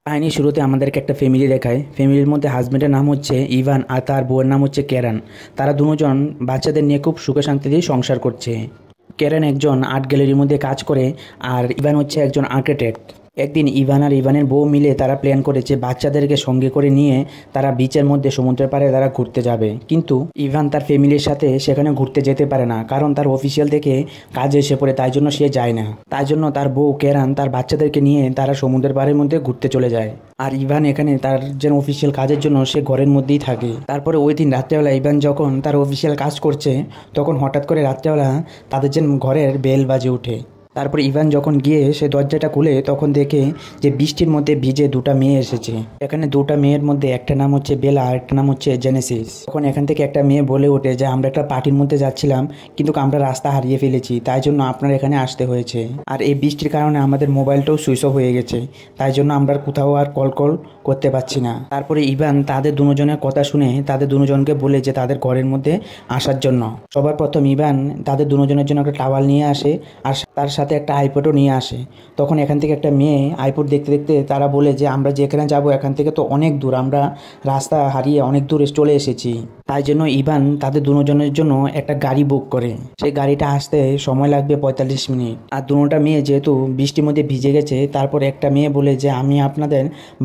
কাহিনীর শুরুতে আমাদেরকে একটা ফ্যামিলি দেখায়। ফ্যামিলির মধ্যে হাজব্যান্ডের নাম হচ্ছে ইভান আর তার বউয়ের নাম হচ্ছে কেরান। তারা দুজন বাচ্চাদের নিয়ে খুব সুখে শান্তিতে সংসার করছে। কেরান একজন আর্ট গ্যালারির মধ্যে কাজ করে আর ইভান হচ্ছে একজন আর্কিটেক্ট। একদিন ইভান আর ইভানের বউ মিলে তারা প্ল্যান করেছে বাচ্চাদেরকে সঙ্গে করে নিয়ে তারা বিচের মধ্যে সমুদ্রের পাড়ে তারা ঘুরতে যাবে। কিন্তু ইভান তার ফ্যামিলির সাথে সেখানে ঘুরতে যেতে পারে না, কারণ তার অফিসিয়াল থেকে কাজ এসে পড়ে, তাই জন্য সে যায় না। তাই জন্য তার বউ কেরান তার বাচ্চাদেরকে নিয়ে তারা সমুদ্রের পাড়ের মধ্যে ঘুরতে চলে যায়। আর ইভান এখানে তার যে অফিসিয়াল কাজের জন্য সে ঘরের মধ্যেই থাকে। তারপরে ওই দিন রাত্রেবেলা ইভান যখন তার অফিসিয়াল কাজ করছে, তখন হঠাৎ করে রাত্রেবেলা তাদের যে ঘরের বেল বাজে ওঠে। তারপর ইভান যখন গিয়ে সে দরজাটা খুলে তখন দেখে যে বৃষ্টির মধ্যে ভিজে দুটা মেয়ে এসেছে। এখানে দুটা মেয়ের মধ্যে একটা নাম হচ্ছে বেলা আর একটা নাম হচ্ছে জেনেসিস। তখন এখান থেকে একটা মেয়ে বলে ওঠে যে আমরা একটা পার্টির মধ্যে যাচ্ছিলাম, কিন্তু আমরা রাস্তা হারিয়ে ফেলেছি, তাই জন্য আপনার এখানে আসতে হয়েছে। আর এই বৃষ্টির কারণে আমাদের মোবাইলটাও সুইচ অফ হয়ে গেছে, তাই জন্য আমরা কোথাও আর কল করতে পারছি না। তারপরে ইভান তাদের দুজনের কথা শুনে তাদের দুজনকে বলে যে তাদের ঘরের মধ্যে আসার জন্য। সবার প্রথম ইভান তাদের দুজনের জন্য একটা টাওয়াল নিয়ে আসে আর তার সাথে একটা আইপ্যাডও নিয়ে আসে। তখন এখান থেকে একটা মেয়ে আইপ্যাড দেখতে দেখতে তারা বলে যে আমরা যেখানে যাব এখান থেকে তো অনেক দূর, আমরা রাস্তা হারিয়ে অনেক দূরে চলে এসেছি। তাই জন্য ইভান তাদের দুজনের জন্য একটা গাড়ি বুক করে। সেই গাড়িটা আসতে সময় লাগবে 45 মিনিট। আর দুটা মেয়ে যেহেতু বৃষ্টির মধ্যে ভিজে গেছে, তারপর একটা মেয়ে বলে যে আমি আপনাদের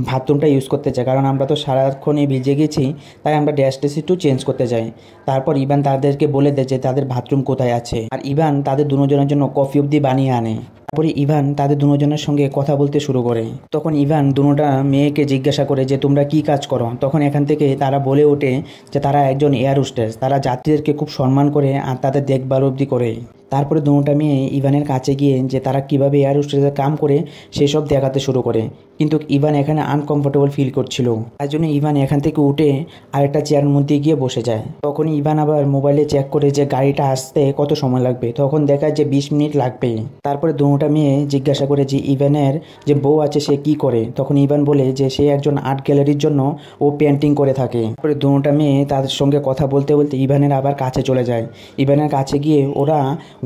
বাথরুমটা ইউজ করতে চাই, কারণ আমরা তো সারাক্ষণই ভিজে গেছি, তাই আমরা ড্রেসটা একটু চেঞ্জ করতে চাই। তারপর ইভান তাদেরকে বলে দেয় যে তাদের বাথরুম কোথায় আছে। আর ইভান তাদের দুজনের জন্য কফি অবধি বানিয়ে আনে। তারপরে ইভান তাদের দুজনের সঙ্গে কথা বলতে শুরু করে। তখন ইভান দুটা মেয়েকে জিজ্ঞাসা করে যে তোমরা কি কাজ করো। তখন এখান থেকে তারা বলে ওঠে যে তারা একজন এয়ার হোস্টেস, তারা যাত্রীদেরকে খুব সম্মান করে আর তাদের দেখভাল অবধি করে। তারপরে দুটা মেয়ে ইভানের কাছে গিয়ে যে তারা কীভাবে এয়ার হোস্টেসের কাম করে সেসব দেখাতে শুরু করে। কিন্তু ইভান এখানে আনকমফোর্টেবল ফিল করছিল, তাই জন্য ইভান এখান থেকে উঠে আরেকটা চেয়ারের মধ্যে গিয়ে বসে যায়। তখন ইভান আবার মোবাইলে চেক করে যে গাড়িটা আসতে কত সময় লাগবে। তখন দেখায় যে 20 মিনিট লাগবে। তারপরে দুটা মেয়ে জিজ্ঞাসা করে যে ইভানের যে বউ আছে সে কি করে। তখন ইভান বলে যে সে একজন আর্ট গ্যালারির জন্য ও পেন্টিং করে থাকে। তারপরে দুটা মেয়ে তাদের সঙ্গে কথা বলতে বলতে ইভানের আবার কাছে চলে যায়। ইভানের কাছে গিয়ে ওরা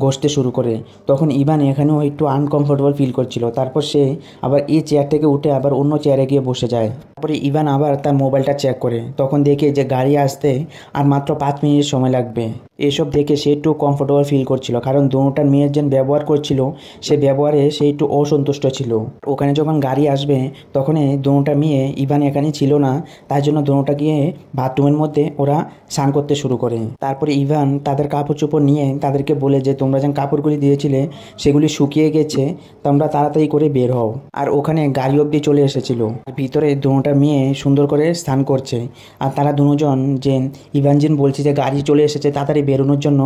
বসতে শুরু করে। তখন ইভান এখানেও একটু আনকমফোর্টেবল ফিল করছিল। তারপর সে আবার এই চেয়ার থেকে উঠে আবার অন্য চেয়ারে গিয়ে বসে যায়। তারপরে ইভান আবার তার মোবাইলটা চেক করে। তখন দেখে যে গাড়ি আসতে আর মাত্র 5 মিনিট সময় লাগবে। এসব দেখে সে একটু কমফোর্টেবল ফিল করছিল, কারণ দুটা মেয়ের যে ব্যবহার করছিল সে ব্যবহারে সে একটু অসন্তুষ্ট ছিল। ওখানে যখন গাড়ি আসবে তখন দুটা মেয়ে ইভান এখানে ছিল না, তাই জন্য দুটা গিয়ে বাথরুমের মধ্যে ওরা স্নান করতে শুরু করে। তারপরে ইভান তাদের কাপড় চোপড় নিয়ে তাদেরকে বলে যে তোমরা যে কাপড়গুলি দিয়েছিলে সেগুলি শুকিয়ে গেছে, তোমরা তাড়াতাড়ি করে বের হও। আর ওখানে গাড়ি অবধি চলে এসেছিল। ভিতরে দুটা মেয়ে সুন্দর করে স্নান করছে। আর তারা দুজন যে ইভান জিন বলছে যে গাড়ি চলে এসেছে তাড়াতাড়ি বেরোনোর জন্য,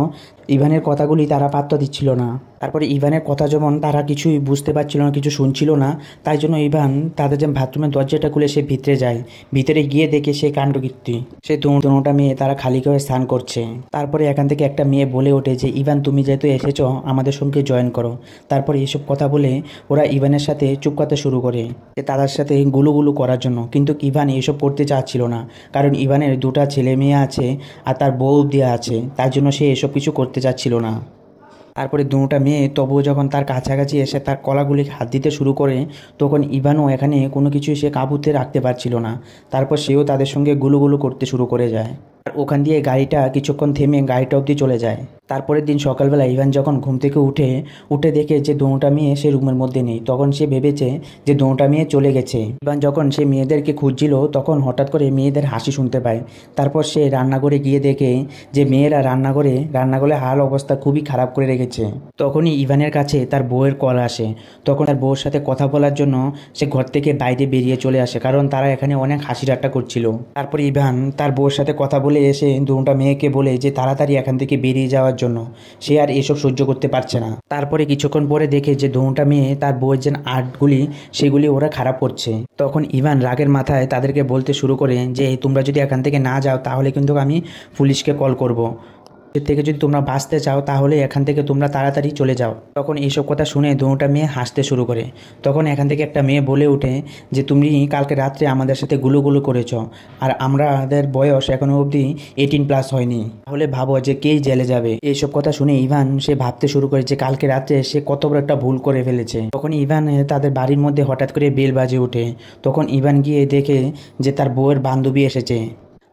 ইভানের কথাগুলি তারা পাত্তা দিচ্ছিল না। তারপরে ইভানের কথা যেমন তারা কিছুই বুঝতে পারছিল না, কিছু শুনছিল না, তাই জন্য ইভান তাদের যে বাথরুমের দরজাটা খুলে সে ভিতরে যায়। ভিতরে গিয়ে দেখে সে কাণ্ডকীর্তি, সে দুটা মেয়ে তারা খালি করে স্নান করছে। তারপরে এখান থেকে একটা মেয়ে বলে ওঠে যে ইভান তুমি যেহেতু এসেছো আমাদের সঙ্গে জয়েন করো। তারপরে এসব কথা বলে ওরা ইভানের সাথে চুপ করতে শুরু করে যে তাদের সাথে গুলুগুলু করার জন্য। কিন্তু ইভান এসব করতে চাচ্ছিল না, কারণ ইভানের দুটা ছেলে মেয়ে আছে আর তার বউ দেওয়া আছে, তাই জন্য সে এসব কিছু করতে চাচ্ছিল না। তারপরে দুটা মেয়ে তবুও যখন তার কাছাকাছি এসে তার কলাগুলি হাত দিতে শুরু করে, তখন ইভানও এখানে কোনো কিছু সে কাবুতে রাখতে পারছিল না। তারপর সেও তাদের সঙ্গে গুলুগুলু করতে শুরু করে যায়। আর ওখান দিয়ে গাড়িটা কিছুক্ষণ থেমে গাড়িটা অবধি চলে যায়। তারপরের দিন সকালবেলা ইভান যখন ঘুম থেকে উঠে দেখে যে দুটা মেয়ে সে রুমের মধ্যে নেই। তখন সে ভেবেছে যে দুটা মেয়ে চলে গেছে। ইভান যখন সে মেয়েদেরকে খুঁজছিল তখন হঠাৎ করে মেয়েদের হাসি শুনতে পায়। তারপর সে রান্নাঘরে গিয়ে দেখে যে মেয়েরা রান্নাঘরে হাল অবস্থা খুবই খারাপ করে রেখেছে। তখনই ইভানের কাছে তার বউয়ের কল আসে। তখন তার বউয়ের সাথে কথা বলার জন্য সে ঘর থেকে বাইরে বেরিয়ে চলে আসে, কারণ তারা এখানে অনেক হাসি ঠাট্টা করছিল। তারপর ইভান তার বউয়ের সাথে কথা বলে এসে দুটা মেয়েকে বলে যে তাড়াতাড়ি এখান থেকে বেরিয়ে যাওয়ার জন্য, সে আর এসব সহ্য করতে পারছে না। তারপরে কিছুক্ষণ পরে দেখে যে দুটা মেয়ে তার বউয়ের যে আর্টগুলি সেগুলি ওরা খারাপ করছে। তখন ইভান রাগের মাথায় তাদেরকে বলতে শুরু করে যে তোমরা যদি এখান থেকে না যাও তাহলে কিন্তু আমি পুলিশকে কল করব। এর থেকে যদি তোমরা বাঁচতে চাও তাহলে এখান থেকে তোমরা তাড়াতাড়ি চলে যাও। তখন এইসব কথা শুনে দুটা মেয়ে হাসতে শুরু করে। তখন এখান থেকে একটা মেয়ে বলে ওঠে যে তুমি কালকে রাত্রে আমাদের সাথে গুলুগুলু করেছ, আর আমাদের বয়স এখনো অবধি 18+ হয়নি, তাহলে ভাবো যে কেই জেলে যাবে। এইসব কথা শুনে ইভান সে ভাবতে শুরু করে যে কালকে রাত্রে সে কত বড় একটা ভুল করে ফেলেছে। তখন ইভান তাদের বাড়ির মধ্যে হঠাৎ করে বেল বাজে ওঠে। তখন ইভান গিয়ে দেখে যে তার বউয়ের বান্ধবী এসেছে।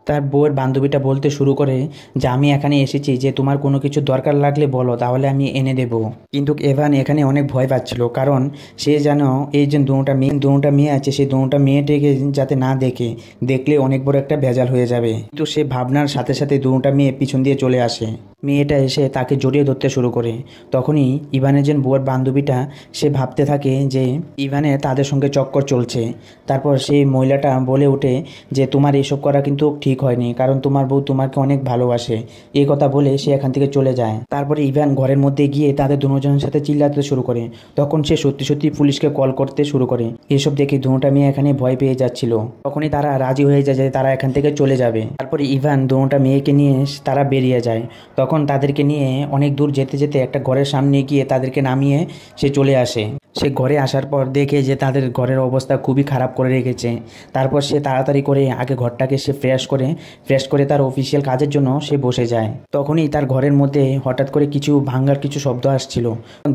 তার বউয়ের বান্ধবীটা বলতে শুরু করে যে আমি এখানে এসেছি যে তোমার কোনো কিছু দরকার লাগলে বলো, তাহলে আমি এনে দেব। কিন্তু ইভান এখানে অনেক ভয় পাচ্ছিল, কারণ সে যেন এই যে দুটা মেয়ে আছে সেই দুটা মেয়েটিকে যাতে না দেখলে অনেক বড় একটা ভেজাল হয়ে যাবে। কিন্তু সে ভাবনার সাথে সাথে দুটা মেয়ে পিছন দিয়ে চলে আসে। মেয়েটা এসে তাকে জড়িয়ে ধরতে শুরু করে। তখনই ইভানের যে বউয়ের বান্ধবীটা সে ভাবতে থাকে যে ইভানের তাদের সঙ্গে চক্কর চলছে। তারপর সেই মহিলাটা বলে ওঠে যে তোমার এসব করা কিন্তু ঠিক হয়নি, কারণ তোমার বউ তোমাকে অনেক ভালোবাসে। এই কথা বলে সে এখান থেকে চলে যায়। তারপরে ইভান ঘরের মধ্যে গিয়ে তাদের দুজনের সাথে চিল্লাতে শুরু করে। তখন সে সত্যি সত্যি পুলিশকে কল করতে শুরু করে। এসব দেখে দুটা মেয়ে এখানে ভয় পেয়ে যাচ্ছিল। তখনই তারা রাজি হয়ে যায় যে তারা এখান থেকে চলে যাবে। তারপরে ইভান দুটা মেয়েকে নিয়ে তারা বেরিয়ে যায়। তখন তাদেরকে নিয়ে অনেক দূর যেতে যেতে একটা ঘরের সামনে গিয়ে তাদেরকে নামিয়ে সে চলে আসে। সে ঘরে আসার পর দেখে যে তাদের ঘরের অবস্থা খুবই খারাপ করে রেখেছে। তারপর সে তাড়াতাড়ি করে আগে ঘরটাকে সে ফ্রেশ করে তার অফিসিয়াল কাজের জন্য সে বসে যায়। তখনই তার ঘরের মধ্যে হঠাৎ করে কিছু ভাঙার কিছু শব্দ আসছিল।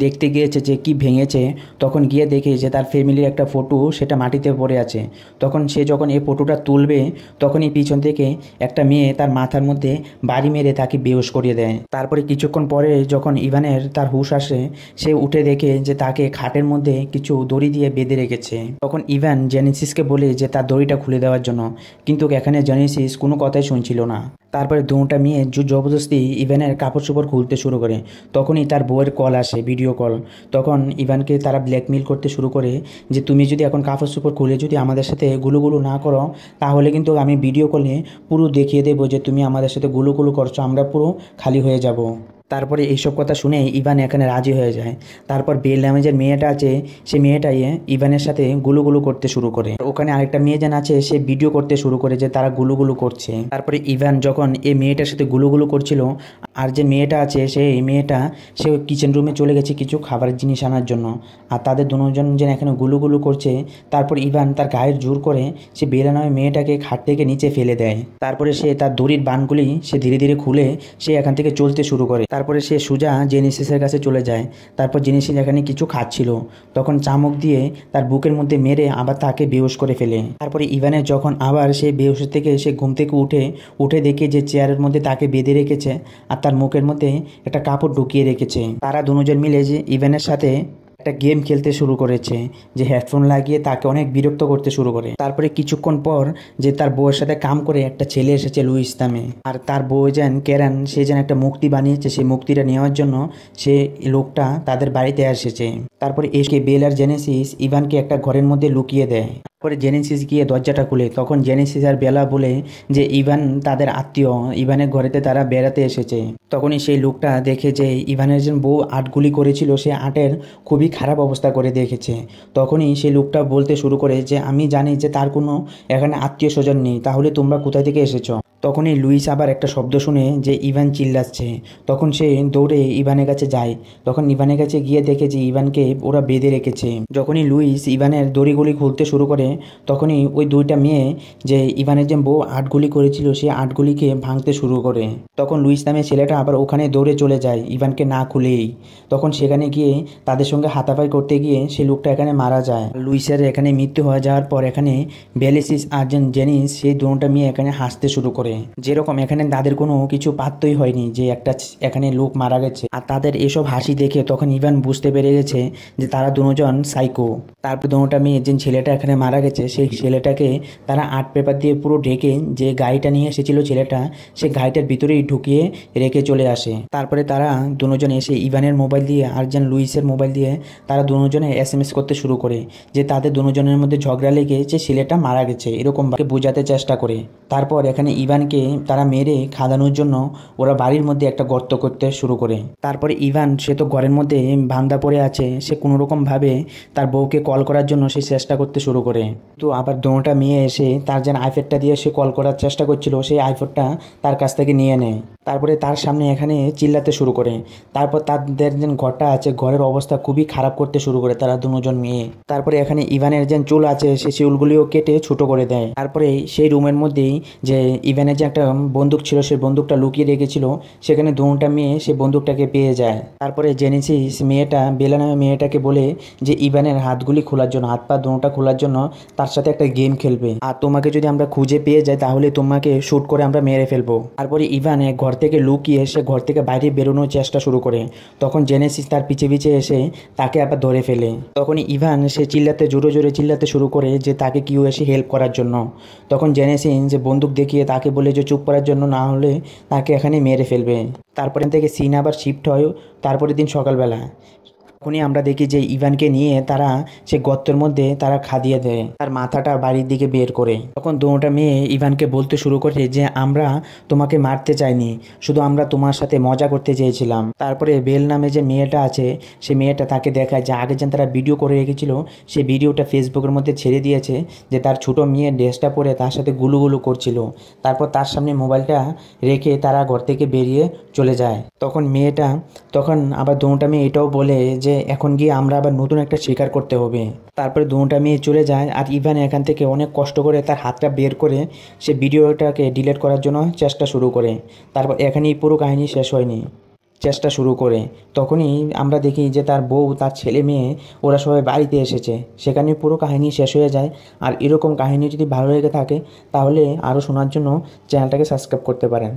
দেখতে গিয়েছে যে কি ভেঙেছে, তখন গিয়ে দেখে যে তার ফ্যামিলির একটা ফটো সেটা মাটিতে পড়ে আছে। তখন সে যখন এই ফটোটা তুলবে তখনই পিছন থেকে একটা মেয়ে তার মাথার মধ্যে বাড়ি মেরে তাকে বেহুশ করিয়ে দেয়। তারপরে কিছুক্ষণ পরে যখন ইভানের তার হুঁশ আসে, সে উঠে দেখে যে তাকে খাটের মধ্যে কিছু দড়ি দিয়ে বেঁধে রেখেছে। তখন ইভান জেনেসিসকে বলে যে তার দড়িটা খুলে দেওয়ার জন্য, কিন্তু এখানে জেনেসিস কোনো কথাই শুনছিল না। তারপরে দুটা মেয়ে জবরদস্তি ইভানের কাপড় চোপড় খুলতে শুরু করে। তখনই তার বউয়ের কল আসে, ভিডিও কল। তখন ইভানকে তারা ব্ল্যাকমেল করতে শুরু করে যে তুমি যদি এখন কাপড় চোপড় খুলে যদি আমাদের সাথে গুলুগুলু না করো, তাহলে কিন্তু আমি ভিডিও কলে পুরো দেখিয়ে দেবো যে তুমি আমাদের সাথে গুলুগুলু করছো, আমরা পুরো খালি হয়ে যাব। তারপরে এইসব কথা শুনে ইভান এখানে রাজি হয়ে যায়। তারপর বেল নামে যে মেয়েটা আছে সে মেয়েটাই ইভানের সাথে গুলুগুলু করতে শুরু করে। ওখানে আরেকটা মেয়ে যেন আছে সে ভিডিও করতে শুরু করে যে তারা গুলুগুলু করছে। তারপরে ইভান যখন এই মেয়েটার সাথে গুলুগুলু করছিল, আর যে মেয়েটা আছে সেই মেয়েটা সে কিচেন রুমে চলে গেছে কিছু খাবারের জিনিস আনার জন্য, আর তাদের দুজন যেন এখানে গুলুগুলু করছে। তারপর ইভান তার গায়ের জোর করে সে বেলা নামে মেয়েটাকে খাট থেকে নিচে ফেলে দেয়। তারপরে সে তার দড়ির বানগুলি সে ধীরে ধীরে খুলে সে এখান থেকে চলতে শুরু করে। তারপরে সে সোজা জেনেসিসের কাছে চলে যায়। তারপর জেনেসিস এখানে কিছু খাচ্ছিল, তখন চামচ দিয়ে তার বুকের মধ্যে মেরে আবার তাকে বেহুশ করে ফেলে। তারপরে ইভানের যখন আবার সে বেহুশের থেকে সে ঘুম থেকে উঠে দেখে যে চেয়ারের মধ্যে তাকে বেঁধে রেখেছে আর তার মুখের মধ্যে একটা কাপড় ঢুকিয়ে রেখেছে। তারা দুজন মিলে যে ইভানের সাথে একটা গেম খেলতে শুরু করেছে, যে হেডফোন লাগিয়ে তাকে অনেক বিরক্ত করতে শুরু করে। তারপরে কিছুক্ষণ পর যে তার বউয়ের সাথে কাম করে একটা ছেলে এসেছে লুইস নামে, আর তার বউ যেন কেরান সে যেন একটা মূর্তি বানিয়েছে, সেই মূর্তিটা নেওয়ার জন্য সে লোকটা তাদের বাড়িতে এসেছে। তারপরে এসে বেল আর জেনেসিস ইভানকে একটা ঘরের মধ্যে লুকিয়ে দেয়। তারপরে জেনেসিস গিয়ে দরজাটা খুলে, তখন জেনেসিস আর বেলা বলে যে ইভান তাদের আত্মীয়, ইভানের ঘরেতে তারা বেড়াতে এসেছে। তখনই সেই লোকটা দেখে যে ইভানের যে বউ আটগুলি করেছিল সে আটের খুবই খারাপ অবস্থা করে দেখেছে। তখনই সেই লোকটা বলতে শুরু করে যে আমি জানি যে তার কোনো এখানে আত্মীয় স্বজন নেই, তাহলে তোমরা কোথা থেকে এসেছো। তখনই লুইস আবার একটা শব্দ শুনে যে ইভান চিল্লাচ্ছে। তখন সে দৌড়ে ইভানের কাছে যায়। তখন ইভানের কাছে গিয়ে দেখে যে ইভানকে ওরা বেঁধে রেখেছে। যখনই লুইস ইভানের দড়িগুলি খুলতে শুরু করে, তখনই ওই দুইটা মেয়ে যে ইভানের যে বউ আটগুলি করেছিল সেই আটগুলিকে ভাঙতে শুরু করে। তখন লুইস নামে ছেলেটা আবার ওখানে দৌড়ে চলে যায় ইভানকে না খুলেই। তখন সেখানে গিয়ে তাদের সঙ্গে হাতাপাই করতে গিয়ে সেই লোকটা এখানে মারা যায়। লুইসের এখানে মৃত্যু হয়ে যাওয়ার পর এখানে বেলিসিস আর জেনিস সেই দুটা মেয়ে এখানে হাসতে শুরু করে। যেরকম এখানে তাদের কোনো কিছু পাত্তই হয়নি যে একটা এখানে লোক মারা গেছে। আর তাদের এসব হাসি দেখে তখন ইভান বুঝতে পেরে গেছে যে তারা দুজন সাইকো। তারপর দুটা মেয়ে যে ছেলেটা এখানে মারা গেছে সেই ছেলেটাকে তারা আর্ট পেপার দিয়ে পুরো ঢেকে যে গাড়িটা নিয়ে এসেছিল ছেলেটা, সে গাড়িটার ভিতরেই ঢুকিয়ে রেখে চলে আসে। তারপরে তারা দুজন এসে ইভানের মোবাইল দিয়ে আর যেন লুইসের মোবাইল দিয়ে তারা দুজনে SMS করতে শুরু করে যে তাদের দুজনের মধ্যে ঝগড়া লেগে যে ছেলেটা মারা গেছে, এরকম ভাবে বোঝাতে চেষ্টা করে। তারপর এখানে ইভান ইভানকে তারা মেরে খাদানোর জন্য ওরা বাড়ির মধ্যে একটা গর্ত করতে শুরু করে। তারপরে ইভান সে তো ঘরের মধ্যে বান্ধা পড়ে আছে, সে কোনোরকমভাবে তার বউকে কল করার জন্য সে চেষ্টা করতে শুরু করে। তো আবার দোনোটা মেয়ে এসে তার যেন আইপ্যাডটা দিয়ে সে কল করার চেষ্টা করছিল, সেই আইপ্যাডটা তার কাছ থেকে নিয়ে নেয়। তারপরে তার সামনে এখানে চিল্লাতে শুরু করে। তারপর তাদের যে ঘরটা আছে, ঘরের অবস্থা খুবই খারাপ করতে শুরু করে তারা দুজন মেয়ে। তারপরে এখানে ইভানের যে চুল আছে সে চুলগুলিও কেটে ছোট করে দেয়। তারপরে সেই রুমের মধ্যেই যে ইভানের যে একটা বন্দুক ছিল, সেই বন্দুকটা লুকিয়ে রেখেছিল, সেখানে দুটা মেয়ে সে বন্দুকটাকে পেয়ে যায়। তারপরে জেনেসিস মেয়েটা, বেলা নামে মেয়েটাকে বলে যে ইভানের হাতগুলি খোলার জন্য, হাত পা দুটা খোলার জন্য তার সাথে একটা গেম খেলবে, আর তোমাকে যদি আমরা খুঁজে পেয়ে যাই তাহলে তোমাকে শুট করে আমরা মেরে ফেলবো। তারপরে ইভান এক ঘর থেকে লুকিয়ে সে ঘর থেকে বাইরে বেরোনোর চেষ্টা শুরু করে। তখন জেনেসিস তার পিছে পিছে এসে তাকে আবার ধরে ফেলে। তখনই ইভান সে চিল্লাতে, জোরে জোরে চিল্লাতে শুরু করে যে তাকে কেউ এসে হেল্প করার জন্য। তখন জেনেসিস যে বন্দুক দেখিয়ে তাকে বলে যে চুপ করার জন্য, না হলে তাকে এখানে মেরে ফেলবে। তারপরে থেকে সিন আবার শিফট হয় তারপরের দিন সকালবেলা। তখনই আমরা দেখি যে ইভানকে নিয়ে তারা সে গর্তের মধ্যে তারা খাদিয়ে দেয়, তার মাথাটা বাড়ির দিকে বের করে। তখন দুটা মেয়ে ইভানকে বলতে শুরু করে যে আমরা তোমাকে মারতে চাইনি, শুধু আমরা তোমার সাথে মজা করতে চেয়েছিলাম। তারপরে বেল নামে যে মেয়েটা আছে, সে মেয়েটা তাকে দেখায় যে আগে যেন তারা ভিডিও করে রেখেছিল, সেই ভিডিওটা ফেসবুকের মধ্যে ছেড়ে দিয়েছে, যে তার ছোটো মেয়ে ড্রেসটা পরে তার সাথে গুলুগুলু করছিল। তারপর তার সামনে মোবাইলটা রেখে তারা ঘর থেকে বেরিয়ে চলে যায়। তখন মেয়েটা, তখন আবার দুটা মেয়ে এটাও বলে যে এখন গিয়ে আমরা আবার নতুন একটা শিকার করতে হবে। তারপরে দুটা মেয়ে চলে যায়, আর ইভান এখান থেকে অনেক কষ্ট করে তার হাতটা বের করে সে ভিডিওটাকে ডিলিট করার জন্য চেষ্টা শুরু করে। তারপর এখানেই পুরো কাহিনী শেষ হয়নি, চেষ্টা শুরু করে। তখনই আমরা দেখি যে তার বউ, তার ছেলে মেয়ে ওরা সবাই বাড়িতে এসেছে, সেখানে পুরো কাহিনী শেষ হয়ে যায়। আর এরকম কাহিনী যদি ভালো লেগে থাকে তাহলে আরও শোনার জন্য চ্যানেলটাকে সাবস্ক্রাইব করতে পারেন।